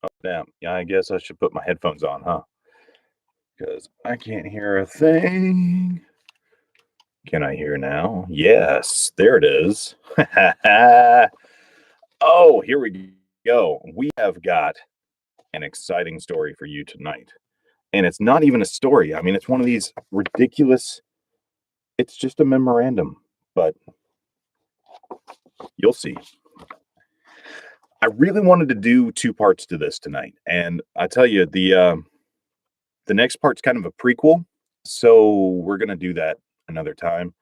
Oh, damn. Yeah, I guess I should put my headphones on, huh? Because I can't hear a thing. Can I hear now? Yes, there it is. Oh, here we go. We have got an exciting story for you tonight. And it's not even a story. I mean, it's one of these ridiculous, it's just a memorandum, but you'll see. I really wanted to do two parts to this tonight. And I tell you, the next part's kind of a prequel. So we're going to do that another time.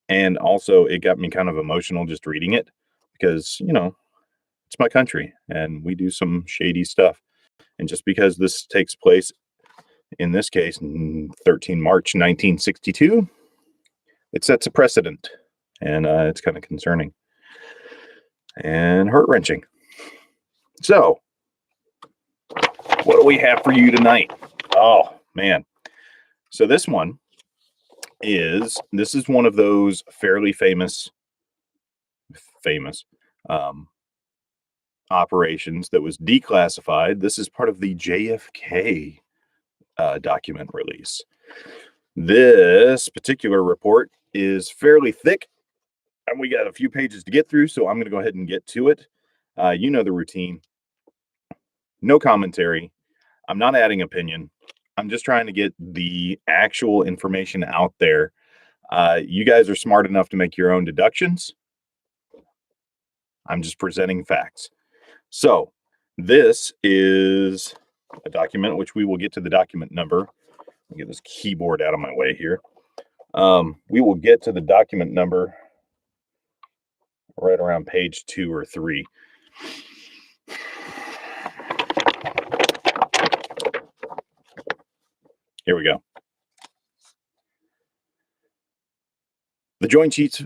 And also, it got me kind of emotional just reading it because, it's my country and we do some shady stuff. And just because this takes place, in this case, 13 March 1962, it sets a precedent. And it's kind of concerning and heart wrenching. So, what do we have for you tonight? Oh, man. So, this is one of those fairly famous um, operations that was declassified. This is part of the JFK document release. This particular report is fairly thick, and we got a few pages to get through, so I'm going to go ahead and get to it. You know the routine. No commentary. I'm not adding opinion. I'm just trying to get the actual information out there. You guys are smart enough to make your own deductions. I'm just presenting facts. So, this is a document, which we will get to the document number. Let me get this keyboard out of my way here. We will get to the document number right around page 2 or 3. Here we go. The Joint Chiefs.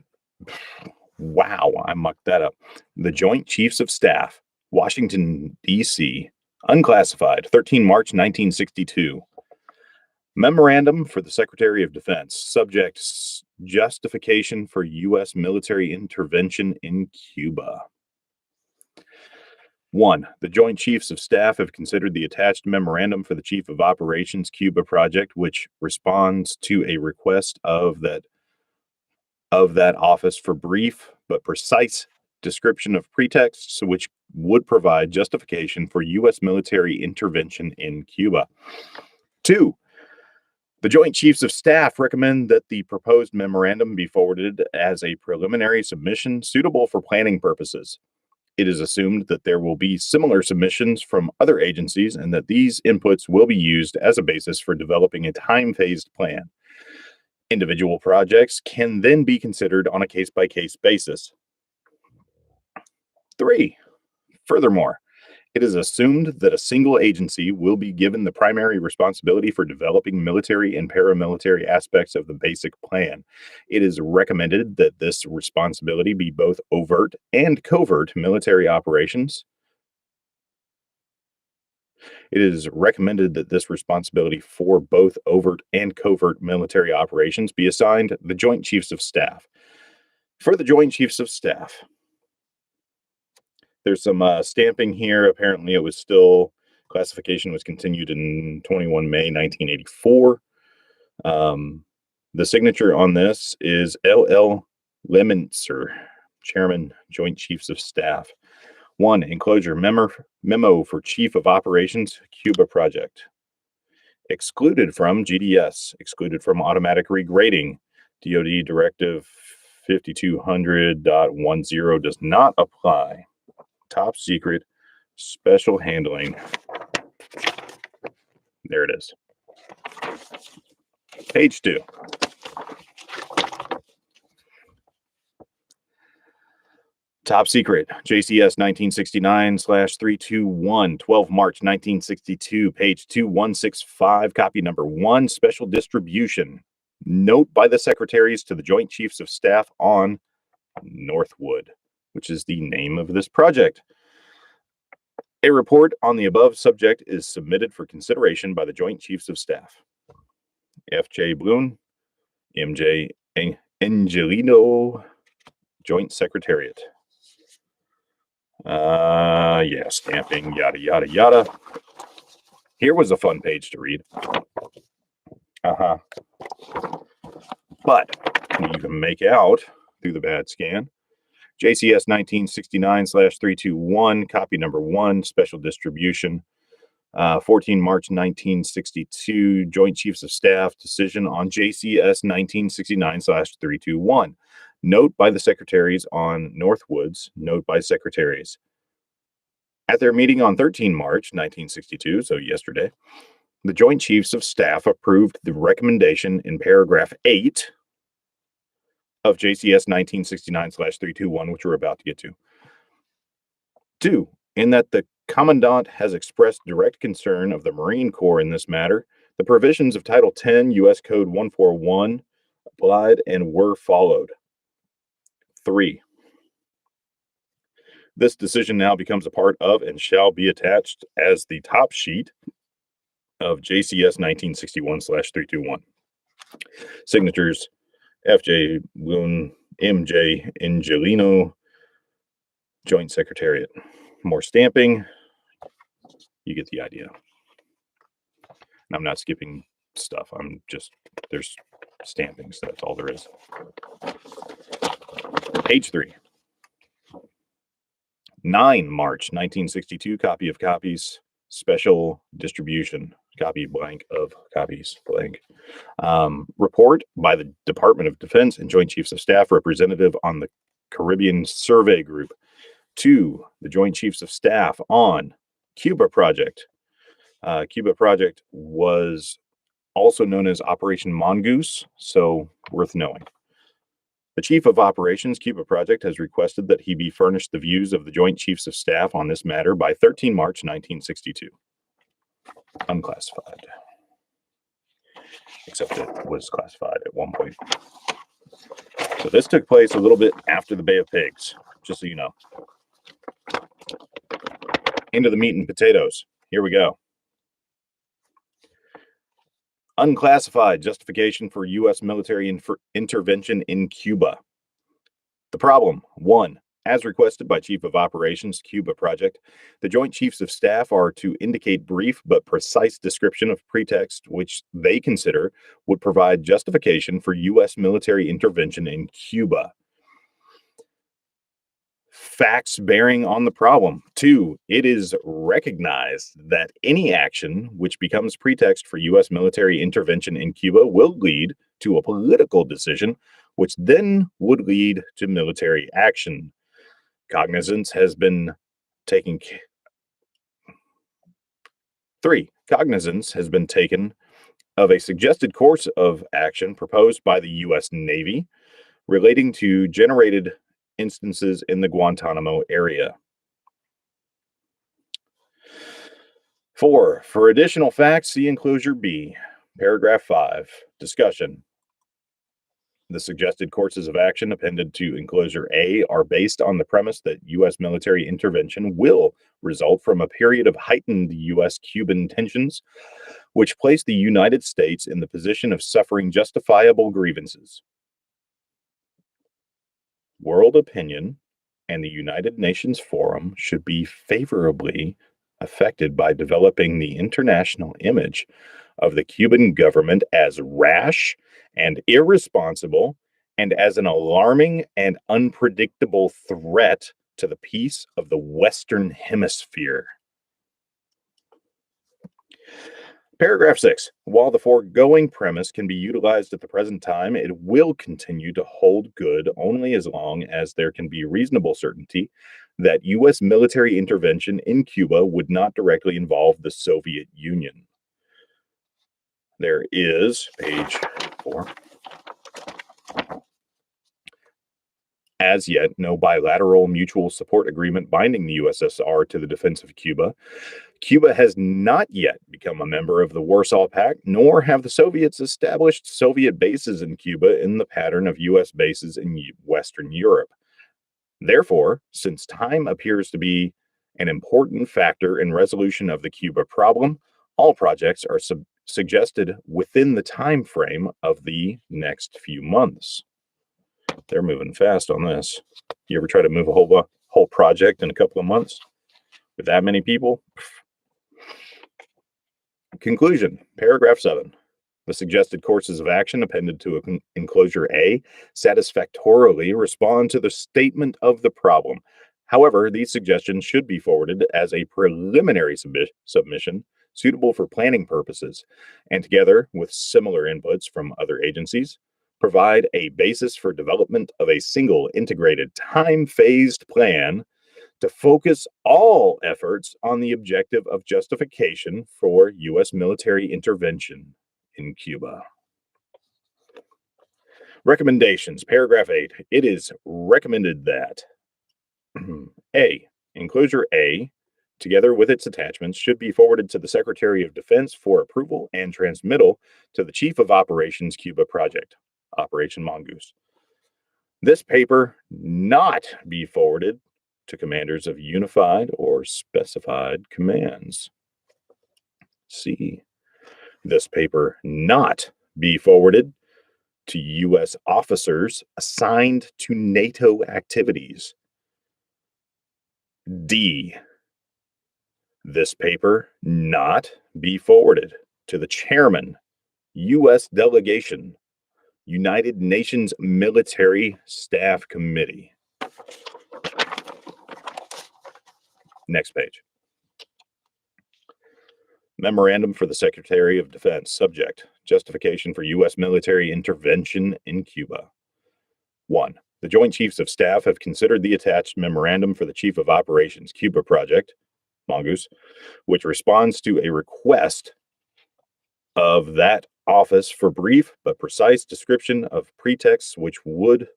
Wow, I mucked that up. The Joint Chiefs of Staff, Washington, D.C., unclassified, 13 March 1962. Memorandum for the Secretary of Defense. Subject: justification for U.S. military intervention in Cuba. 1. The Joint Chiefs of Staff have considered the attached memorandum for the Chief of Operations Cuba project, which responds to a request of that office for brief but precise description of pretexts which would provide justification for U.S. military intervention in Cuba. 2. The Joint Chiefs of Staff recommend that the proposed memorandum be forwarded as a preliminary submission suitable for planning purposes. It is assumed that there will be similar submissions from other agencies and that these inputs will be used as a basis for developing a time-phased plan. Individual projects can then be considered on a case-by-case basis. 3. Furthermore, it is assumed that a single agency will be given the primary responsibility for developing military and paramilitary aspects of the basic plan. It is recommended that this responsibility be both overt and covert military operations. It is recommended that this responsibility for both overt and covert military operations be assigned the Joint Chiefs of Staff. For the Joint Chiefs of Staff, there's some stamping here. Apparently, it was still classification was continued in 21 May 1984. The signature on this is L.L. Lemonser, Chairman, Joint Chiefs of Staff. 1. Enclosure memo for Chief of Operations, Cuba Project. Excluded from GDS, excluded from automatic regrading. DoD Directive 5200.10 does not apply. Top secret, special handling. There it is. Page 2. Top secret, JCS 1969/321, 12 March 1962, page 2165, copy number 1, special distribution. Note by the secretaries to the Joint Chiefs of Staff on Northwood, which is the name of this project. A report on the above subject is submitted for consideration by the Joint Chiefs of Staff. F.J. Bloom, M.J. Angelino, Joint Secretariat. Yeah, stamping, yada, yada, yada. Here was a fun page to read. But you can make out through the bad scan. JCS 1969/321, copy number 1, special distribution. 14 March 1962, Joint Chiefs of Staff decision on JCS 1969/321. Note by the secretaries on Northwoods, note by secretaries. At their meeting on 13 March 1962, so yesterday, the Joint Chiefs of Staff approved the recommendation in paragraph 8 of JCS 1969/321, which we're about to get to. 2. In that the Commandant has expressed direct concern of the Marine Corps in this matter, the provisions of Title 10 U.S. Code 141 applied and were followed. 3. This decision now becomes a part of and shall be attached as the top sheet of JCS 1961/321. Signatures F.J. Willen, M.J. Angelino, Joint Secretariat. More stamping. You get the idea. And I'm not skipping stuff. There's stamping, so that's all there is. Page 3. 9 March 1962, copy of copies, special distribution, copy blank of copies blank. Report by the Department of Defense and Joint Chiefs of Staff representative on the Caribbean Survey Group. 2. The Joint Chiefs of Staff on Cuba Project. Cuba Project was also known as Operation Mongoose, so worth knowing. The Chief of Operations, Cuba Project, has requested that he be furnished the views of the Joint Chiefs of Staff on this matter by 13 March 1962. Unclassified. Except it was classified at one point. So this took place a little bit after the Bay of Pigs, just so you know. Into the meat and potatoes. Here we go. Unclassified justification for U.S. military intervention in Cuba. The problem: 1. As requested by Chief of Operations, Cuba Project, the Joint Chiefs of Staff are to indicate brief but precise description of pretext which they consider would provide justification for U.S. military intervention in Cuba. Facts bearing on the problem. 2. It is recognized that any action which becomes pretext for U.S. military intervention in Cuba will lead to a political decision, which then would lead to military action. Cognizance has been taken. 3. Cognizance has been taken of a suggested course of action proposed by the U.S. Navy relating to generated instances in the Guantanamo area. 4. For additional facts, see enclosure B, paragraph 5, discussion. The suggested courses of action appended to enclosure A are based on the premise that U.S. military intervention will result from a period of heightened U.S.-Cuban tensions, which place the United States in the position of suffering justifiable grievances. World opinion and the United Nations Forum should be favorably affected by developing the international image of the Cuban government as rash and irresponsible and as an alarming and unpredictable threat to the peace of the Western Hemisphere. Paragraph 6. While the foregoing premise can be utilized at the present time, it will continue to hold good only as long as there can be reasonable certainty that U.S. military intervention in Cuba would not directly involve the Soviet Union. There is, page 4, as yet no bilateral mutual support agreement binding the USSR to the defense of Cuba. Cuba has not yet become a member of the Warsaw Pact, nor have the Soviets established Soviet bases in Cuba in the pattern of U.S. bases in Western Europe. Therefore, since time appears to be an important factor in resolution of the Cuba problem, all projects are suggested within the time frame of the next few months. They're moving fast on this. You ever try to move a whole project in a couple of months? With that many people? Conclusion, paragraph 7. The suggested courses of action appended to enclosure A satisfactorily respond to the statement of the problem. However, these suggestions should be forwarded as a preliminary submission suitable for planning purposes, and together with similar inputs from other agencies, provide a basis for development of a single integrated time phased plan to focus all efforts on the objective of justification for U.S. military intervention in Cuba. Recommendations, paragraph 8. It is recommended that A, enclosure A, together with its attachments, should be forwarded to the Secretary of Defense for approval and transmittal to the Chief of Operations Cuba Project, Operation Mongoose. This paper not be forwarded to commanders of unified or specified commands. C. This paper not be forwarded to U.S. officers assigned to NATO activities. D. This paper not be forwarded to the chairman, U.S. delegation, United Nations Military Staff Committee. Next page. Memorandum for the Secretary of Defense. Subject, justification for U.S. military intervention in Cuba. 1. The Joint Chiefs of Staff have considered the attached memorandum for the Chief of Operations Cuba Project, Mongoose, which responds to a request of that office for brief but precise description of pretexts which would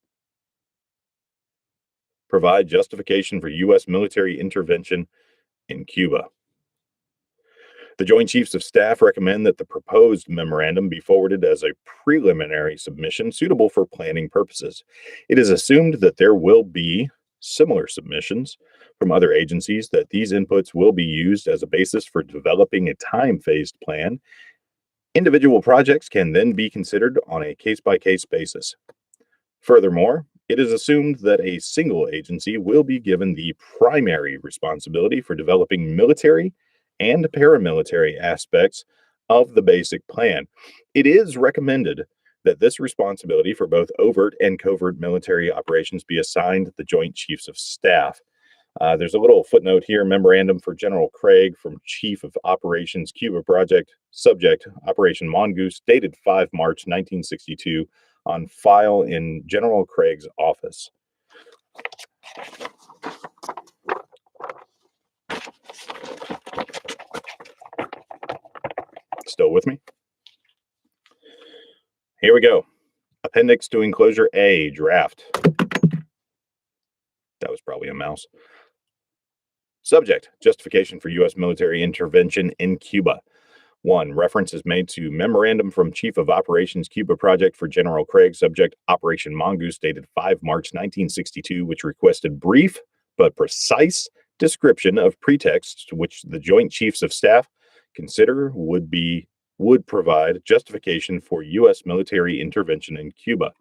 provide justification for U.S. military intervention in Cuba. The Joint Chiefs of Staff recommend that the proposed memorandum be forwarded as a preliminary submission suitable for planning purposes. It is assumed that there will be similar submissions from other agencies, that these inputs will be used as a basis for developing a time-phased plan. Individual projects can then be considered on a case-by-case basis. Furthermore, it is assumed that a single agency will be given the primary responsibility for developing military and paramilitary aspects of the basic plan. It is recommended that this responsibility for both overt and covert military operations be assigned the Joint Chiefs of Staff. There's a little footnote here, memorandum for General Craig from Chief of Operations Cuba Project, subject Operation Mongoose, dated 5 March 1962, on file in General Craig's office. Still with me? Here we go. Appendix to Enclosure A, draft. That was probably a mouse. Subject, justification for U.S. military intervention in Cuba. 1. Reference is made to memorandum from Chief of Operations Cuba Project for General Craig, subject Operation Mongoose, dated 5 March 1962, which requested brief but precise description of pretexts which the Joint Chiefs of Staff consider would provide justification for U.S. military intervention in Cuba.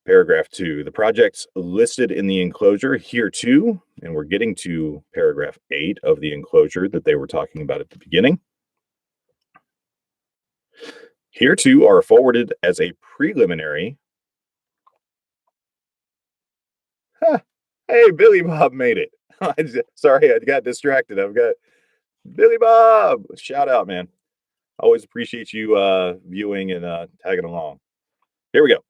Paragraph 2. The projects listed in the enclosure hereto, and we're getting to paragraph 8 of the enclosure that they were talking about at the beginning. Hereto are forwarded as a preliminary. Hey, Billy Bob made it. Sorry, I got distracted. I've got Billy Bob. Shout out, man. Always appreciate you viewing and tagging along. Here we go.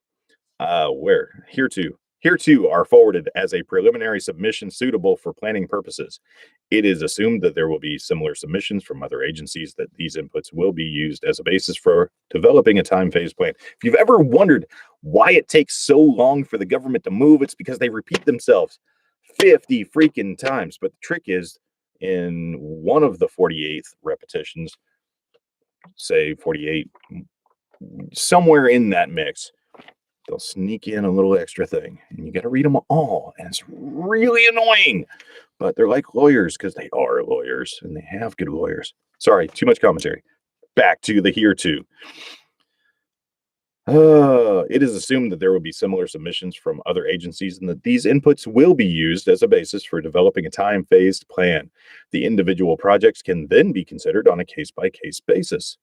Where? Hereto are forwarded as a preliminary submission suitable for planning purposes. It is assumed that there will be similar submissions from other agencies, that these inputs will be used as a basis for developing a time phase plan. If you've ever wondered why it takes so long for the government to move, it's because they repeat themselves 50 freaking times. But the trick is, in one of the 48th repetitions, say 48, somewhere in that mix, they'll sneak in a little extra thing, and you got to read them all, and it's really annoying. But they're like lawyers, because they are lawyers, and they have good lawyers. Sorry, too much commentary. Back to the hereto. It is assumed that there will be similar submissions from other agencies and that these inputs will be used as a basis for developing a time phased plan. The individual projects can then be considered on a case by case basis.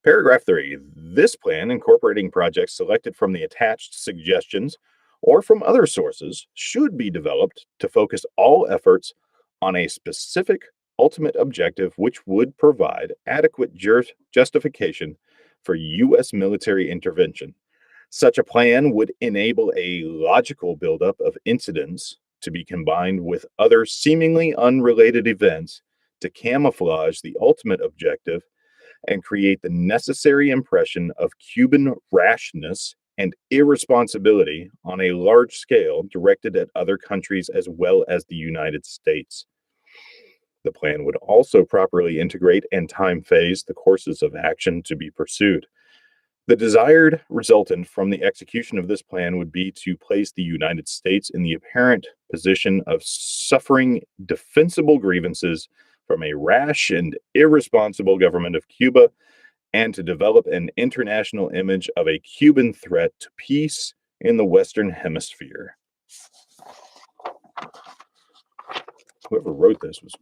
Paragraph 3. This plan, incorporating projects selected from the attached suggestions or from other sources, should be developed to focus all efforts on a specific ultimate objective which would provide adequate justification for U.S. military intervention. Such a plan would enable a logical buildup of incidents to be combined with other seemingly unrelated events to camouflage the ultimate objective and create the necessary impression of Cuban rashness and irresponsibility on a large scale directed at other countries as well as the United States. The plan would also properly integrate and time phase the courses of action to be pursued. The desired resultant from the execution of this plan would be to place the United States in the apparent position of suffering defensible grievances from a rash and irresponsible government of Cuba and to develop an international image of a Cuban threat to peace in the Western Hemisphere. Whoever wrote this was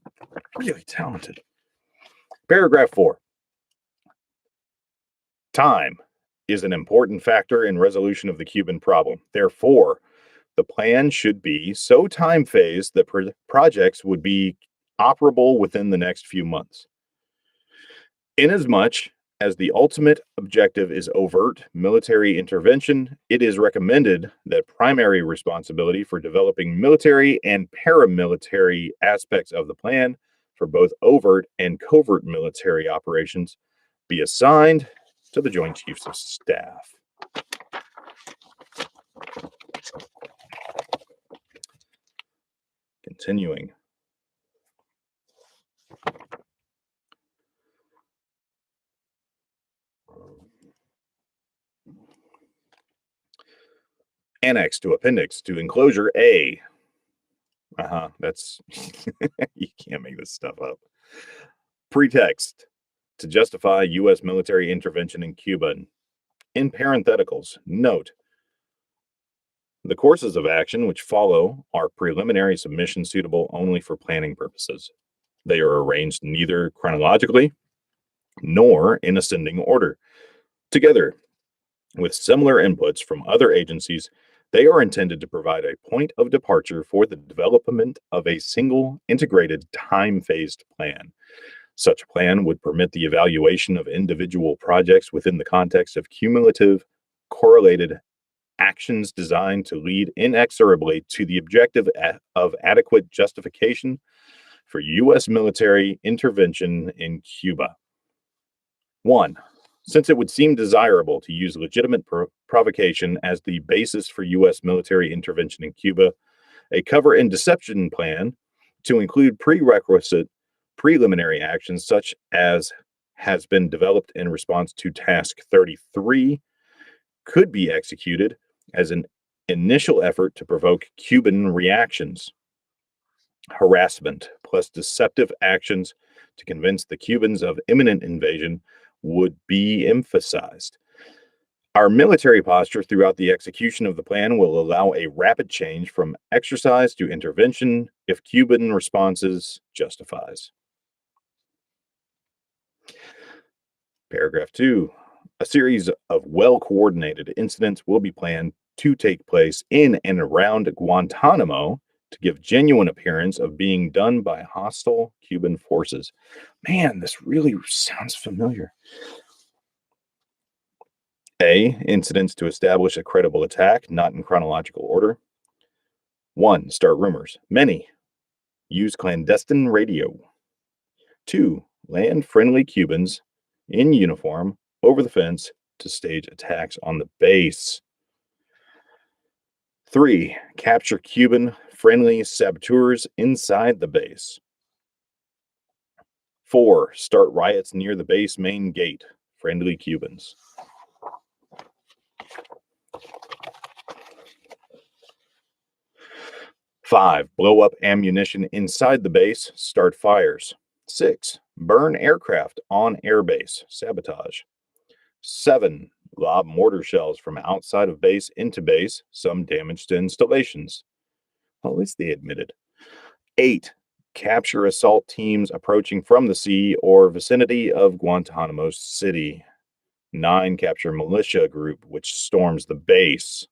really talented. Paragraph 4. Time is an important factor in resolution of the Cuban problem. Therefore, the plan should be so time phased that projects would be operable within the next few months. Inasmuch as the ultimate objective is overt military intervention, it is recommended that primary responsibility for developing military and paramilitary aspects of the plan for both overt and covert military operations be assigned to the Joint Chiefs of Staff. Continuing. Annex to Appendix to Enclosure A. That's you can't make this stuff up. Pretext to justify U.S. military intervention in Cuba. In parentheticals, note the courses of action which follow are preliminary submissions suitable only for planning purposes. They are arranged neither chronologically nor in ascending order. Together with similar inputs from other agencies, they are intended to provide a point of departure for the development of a single integrated time-phased plan. Such a plan would permit the evaluation of individual projects within the context of cumulative, correlated actions designed to lead inexorably to the objective of adequate justification for U.S. military intervention in Cuba. 1. Since it would seem desirable to use legitimate provocation as the basis for U.S. military intervention in Cuba, a cover and deception plan to include prerequisite preliminary actions such as has been developed in response to Task 33 could be executed as an initial effort to provoke Cuban reactions. Harassment plus deceptive actions to convince the Cubans of imminent invasion would be emphasized. Our military posture throughout the execution of the plan will allow a rapid change from exercise to intervention if Cuban responses justifies. Paragraph 2. A series of well-coordinated incidents will be planned to take place in and around Guantanamo to give genuine appearance of being done by hostile Cuban forces. Man, this really sounds familiar. A. Incidents to establish a credible attack, not in chronological order. 1. Start rumors. Many. Use clandestine radio. 2. Land friendly Cubans in uniform over the fence to stage attacks on the base. 3. Capture Cuban friendly saboteurs inside the base. 4. Start riots near the base main gate. Friendly Cubans. 5. Blow up ammunition inside the base. Start fires. 6. Burn aircraft on airbase. Sabotage. 7. Lob mortar shells from outside of base into base, some damage to installations. Well, at least they admitted. 8. Capture assault teams approaching from the sea or vicinity of Guantanamo City. 9. Capture militia group which storms the base.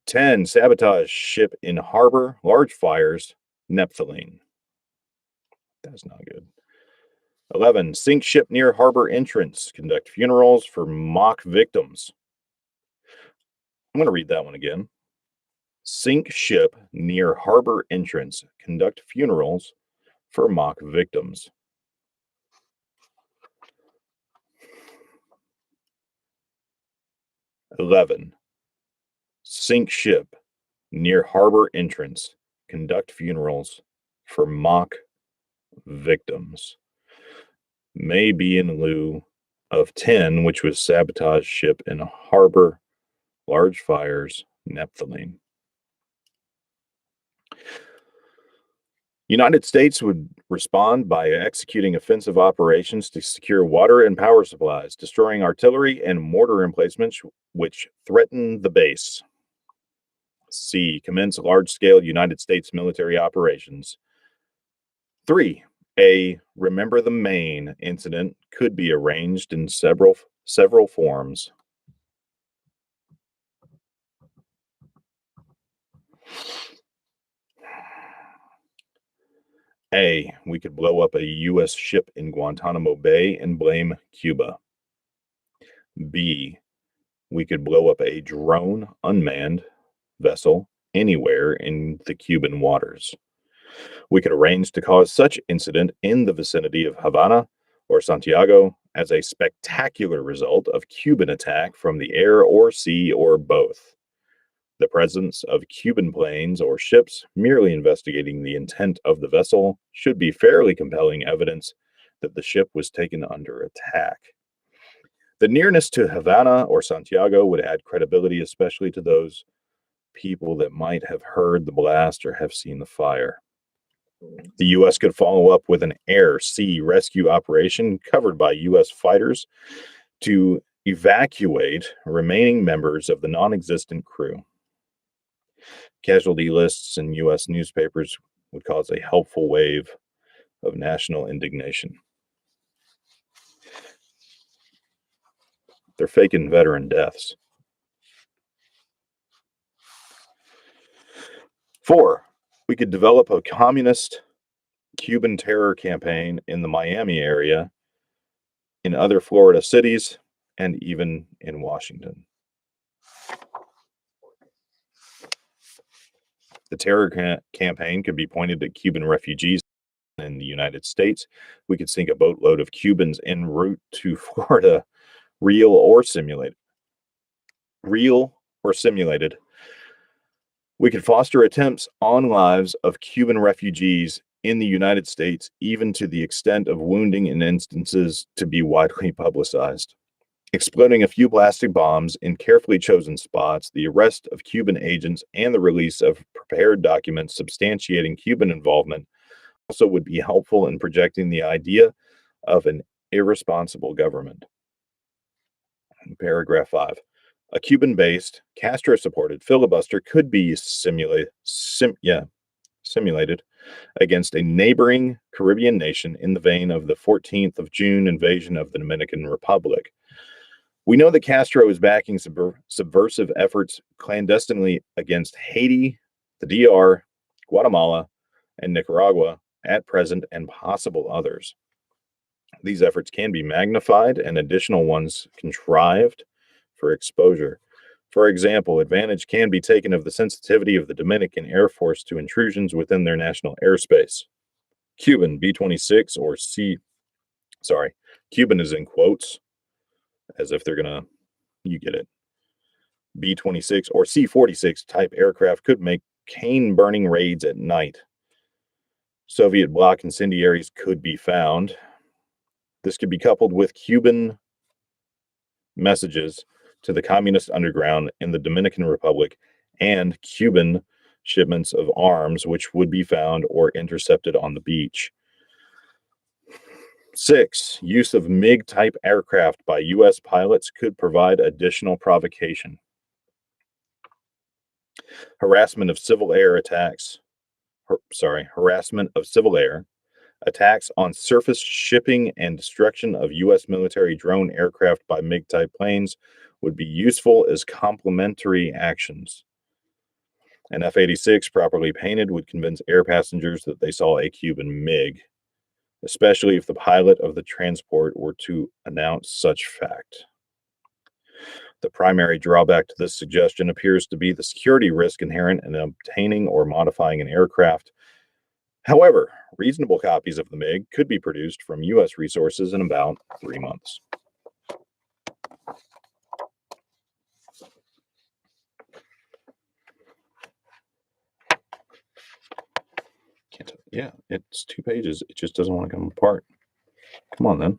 10. Sabotage ship in harbor, large fires, naphthalene. That's not good. 11. Sink ship near harbor entrance, conduct funerals for mock victims. I'm going to read that one again. Sink ship near harbor entrance, conduct funerals for mock victims. 11. Sink ship near harbor entrance, conduct funerals for mock victims. May be in lieu of 10, which was sabotage ship in a harbor, large fires, naphthalene. United States would respond by executing offensive operations to secure water and power supplies, destroying artillery and mortar emplacements which threaten the base. C. Commence large-scale United States military operations. 3. A Remember the Maine incident could be arranged in several forms. A. We could blow up a U.S. ship in Guantanamo Bay and blame Cuba. B. We could blow up a drone unmanned vessel anywhere in the Cuban waters. We could arrange to cause such incident in the vicinity of Havana or Santiago as a spectacular result of Cuban attack from the air or sea or both. The presence of Cuban planes or ships merely investigating the intent of the vessel should be fairly compelling evidence that the ship was taken under attack. The nearness to Havana or Santiago would add credibility, especially to those people that might have heard the blast or have seen the fire. The U.S. could follow up with an air-sea rescue operation covered by U.S. fighters to evacuate remaining members of the non-existent crew. Casualty lists in U.S. newspapers would cause a helpful wave of national indignation. They're faking veteran deaths. 4. We could develop a communist Cuban terror campaign in the Miami area, in other Florida cities, and even in Washington. The terror campaign could be pointed at Cuban refugees in the United States. We could sink a boatload of Cubans en route to Florida, real or simulated. We could foster attempts on lives of Cuban refugees in the United States, even to the extent of wounding in instances to be widely publicized. Exploding a few plastic bombs in carefully chosen spots, the arrest of Cuban agents, and the release of prepared documents substantiating Cuban involvement also would be helpful in projecting the idea of an irresponsible government. Paragraph 5. A Cuban-based, Castro-supported filibuster could be simulated against a neighboring Caribbean nation in the vein of the 14th of June invasion of the Dominican Republic. We know that Castro is backing subversive efforts clandestinely against Haiti, the DR, Guatemala, and Nicaragua at present, and possible others. These efforts can be magnified and additional ones contrived for exposure. For example, advantage can be taken of the sensitivity of the Dominican Air Force to intrusions within their national airspace. Cuban B-26 or Cuban is in quotes, as if they're gonna, you get it. B-26 or C-46 type aircraft could make cane-burning raids at night. Soviet bloc incendiaries could be found. This could be coupled with Cuban messages to the communist underground in the Dominican Republic and Cuban shipments of arms, which would be found or intercepted on the beach. 6. Use of MiG type aircraft by U.S. pilots could provide additional provocation. Harassment of civil air attacks. Harassment of civil air. Attacks on surface shipping and destruction of U.S. military drone aircraft by MiG type planes would be useful as complementary actions. An F 86 properly painted would convince air passengers that they saw a Cuban MiG, especially if the pilot of the transport were to announce such fact. The primary drawback to this suggestion appears to be the security risk inherent in obtaining or modifying an aircraft. However, reasonable copies of the MiG could be produced from U.S. resources in about 3 months. Yeah, it's 2 pages. It just doesn't want to come apart. Come on, then.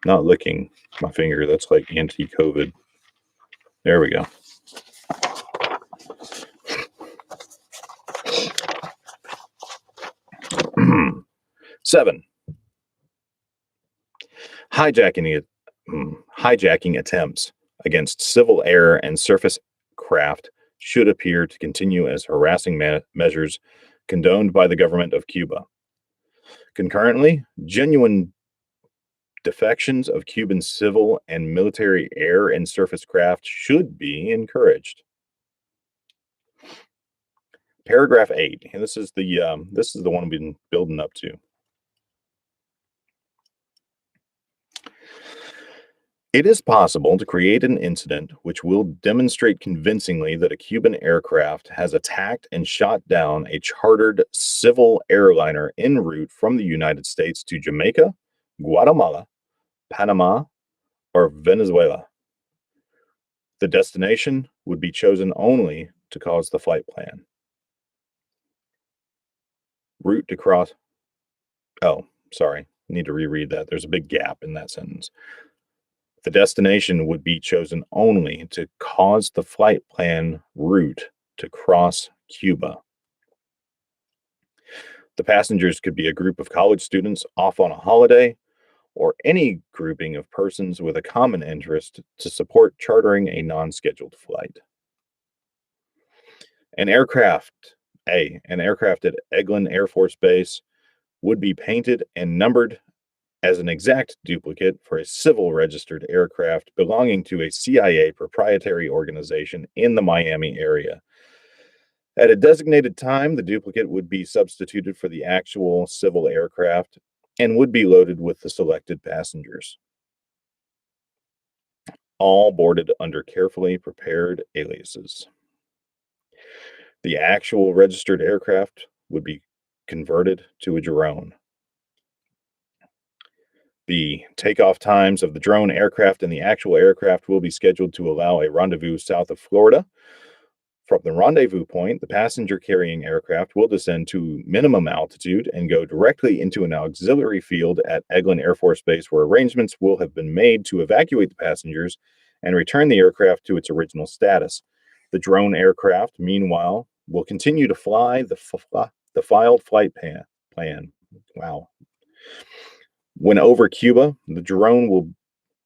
Not licking my finger. That's like anti-COVID. There we go. Seven, hijacking attempts against civil air and surface craft should appear to continue as harassing measures condoned by the government of Cuba. Concurrently, genuine defections of Cuban civil and military air and surface craft should be encouraged. Paragraph 8, and this is the one we've been building up to. It is possible to create an incident which will demonstrate convincingly that a Cuban aircraft has attacked and shot down a chartered civil airliner en route from the United States to Jamaica, Guatemala, Panama, or Venezuela. The destination would be chosen only to cause the flight plan. Route to cross. Oh, sorry. Need to reread that. There's a big gap in that sentence. The destination would be chosen only to cause the flight plan route to cross Cuba. The passengers could be a group of college students off on a holiday, or any grouping of persons with a common interest to support chartering a non-scheduled flight. An aircraft at Eglin Air Force Base would be painted and numbered as an exact duplicate for a civil registered aircraft belonging to a CIA proprietary organization in the Miami area. At a designated time, the duplicate would be substituted for the actual civil aircraft and would be loaded with the selected passengers, all boarded under carefully prepared aliases. The actual registered aircraft would be converted to a drone. The takeoff times of the drone aircraft and the actual aircraft will be scheduled to allow a rendezvous south of Florida. From the rendezvous point, the passenger carrying aircraft will descend to minimum altitude and go directly into an auxiliary field at Eglin Air Force Base, where arrangements will have been made to evacuate the passengers and return the aircraft to its original status. The drone aircraft, meanwhile, will continue to fly the filed flight plan. Wow. When over Cuba, the drone will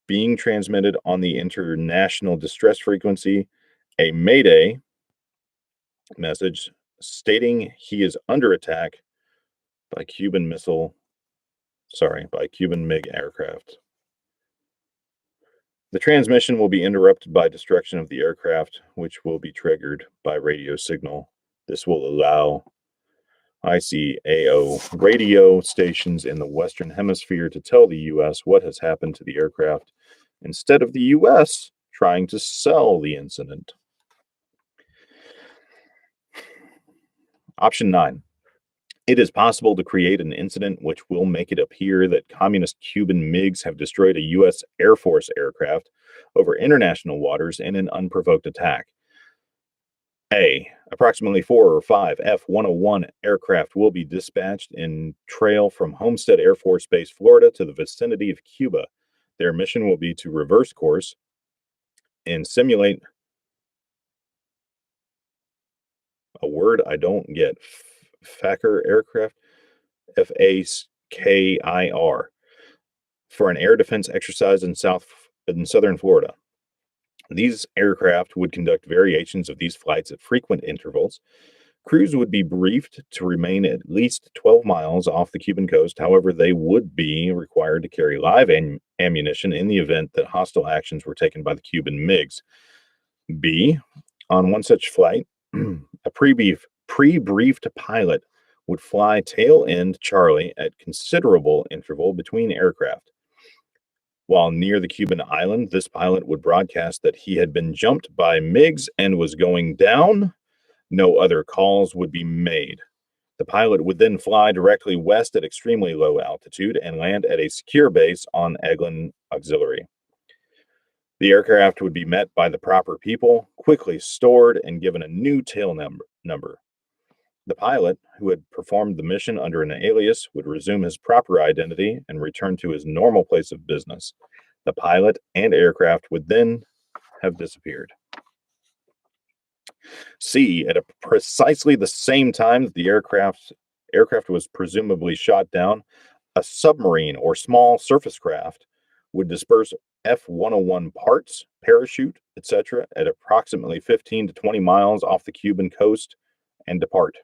being transmitted on the international distress frequency a Mayday message stating he is under attack by Cuban MiG aircraft. The transmission will be interrupted by destruction of the aircraft, which will be triggered by radio signal. This will allow ICAO radio stations in the Western Hemisphere to tell the U.S. what has happened to the aircraft, instead of the U.S. trying to sell the incident. Option 9. It is possible to create an incident which will make it appear that communist Cuban MiGs have destroyed a U.S. Air Force aircraft over international waters in an unprovoked attack. A. Approximately 4 or 5 F-101 aircraft will be dispatched in trail from Homestead Air Force Base, Florida, to the vicinity of Cuba. Their mission will be to reverse course and simulate a word I don't get. FACR aircraft, KIR, for an air defense exercise in southern Florida. These aircraft would conduct variations of these flights at frequent intervals. Crews would be briefed to remain at least 12 miles off the Cuban coast. However, they would be required to carry live ammunition in the event that hostile actions were taken by the Cuban MiGs. B. On one such flight, a pre-briefed pilot would fly tail end Charlie at considerable interval between aircraft. While near the Cuban island, this pilot would broadcast that he had been jumped by MiGs and was going down. No other calls would be made. The pilot would then fly directly west at extremely low altitude and land at a secure base on Eglin Auxiliary. The aircraft would be met by the proper people, quickly stored, and given a new tail number. The pilot, who had performed the mission under an alias, would resume his proper identity and return to his normal place of business. The pilot and aircraft would then have disappeared. C. At precisely the same time that the aircraft was presumably shot down, a submarine or small surface craft would disperse F-101 parts, parachute, etc. at approximately 15 to 20 miles off the Cuban coast and depart.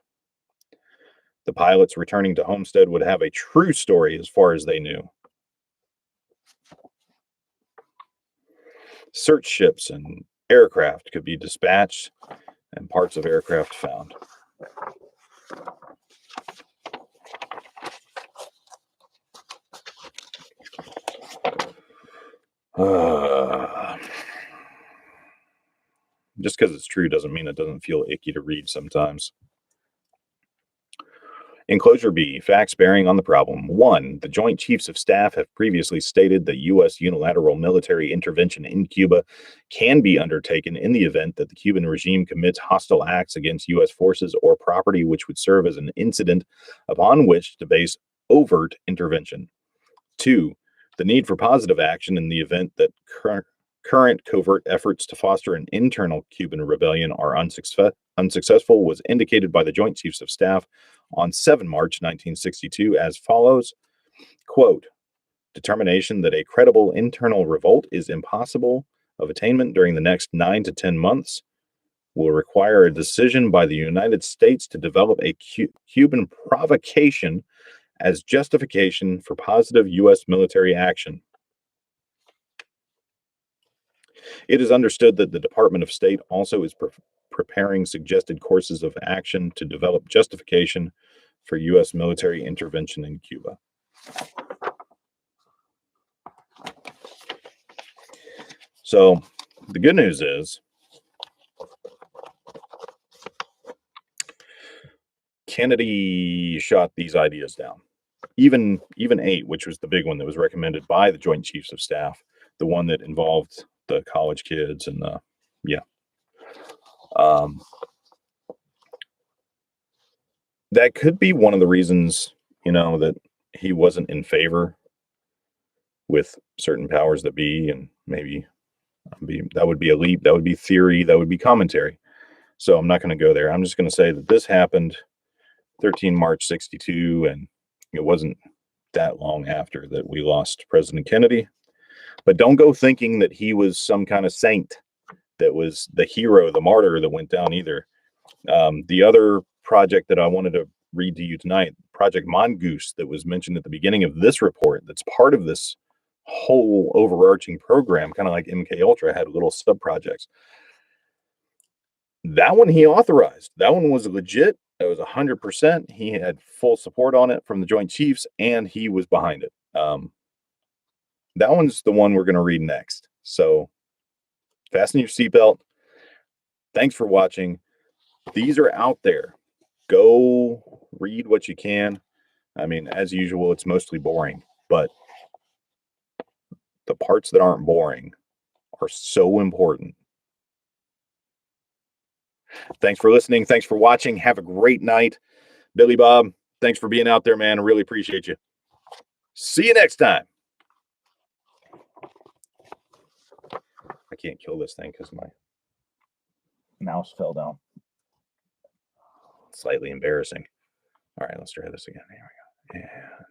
The pilots returning to Homestead would have a true story as far as they knew. Search ships and aircraft could be dispatched and parts of aircraft found. Just because it's true doesn't mean it doesn't feel icky to read sometimes. Enclosure B, facts bearing on the problem. 1. The Joint Chiefs of Staff have previously stated that U.S. unilateral military intervention in Cuba can be undertaken in the event that the Cuban regime commits hostile acts against U.S. forces or property which would serve as an incident upon which to base overt intervention. 2. The need for positive action in the event that current covert efforts to foster an internal Cuban rebellion are unsuccessful was indicated by the Joint Chiefs of Staff on 7 March 1962 as follows, quote, determination that a credible internal revolt is impossible of attainment during the next 9 to 10 months will require a decision by the United States to develop a Cuban provocation as justification for positive U.S. military action. It is understood that the Department of State also is preparing suggested courses of action to develop justification for U.S. military intervention in Cuba. So the good news is Kennedy shot these ideas down. Even 8, which was the big one that was recommended by the Joint Chiefs of Staff, the one that involved the college kids and that could be one of the reasons, that he wasn't in favor with certain powers that be, and maybe that would be a leap, that would be theory, that would be commentary. So I'm not going to go there. I'm just going to say that this happened 13 March 62, and it wasn't that long after that we lost President Kennedy. But don't go thinking that he was some kind of saint, that was the hero, the martyr that went down either. The other project that I wanted to read to you tonight, Project Mongoose, that was mentioned at the beginning of this report, that's part of this whole overarching program, kind of like MK Ultra had little sub projects. That one he authorized. That one was legit. It was 100%. He had full support on it from the Joint Chiefs, and he was behind it. That one's the one we're going to read next. So fasten your seatbelt. Thanks for watching. These are out there. Go read what you can. I mean, as usual, it's mostly boring, but the parts that aren't boring are so important. Thanks for listening. Thanks for watching. Have a great night. Billy Bob, thanks for being out there, man. I really appreciate you. See you next time. I can't kill this thing because my mouse fell down. Slightly embarrassing. All right, let's try this again. Here we go. Yeah.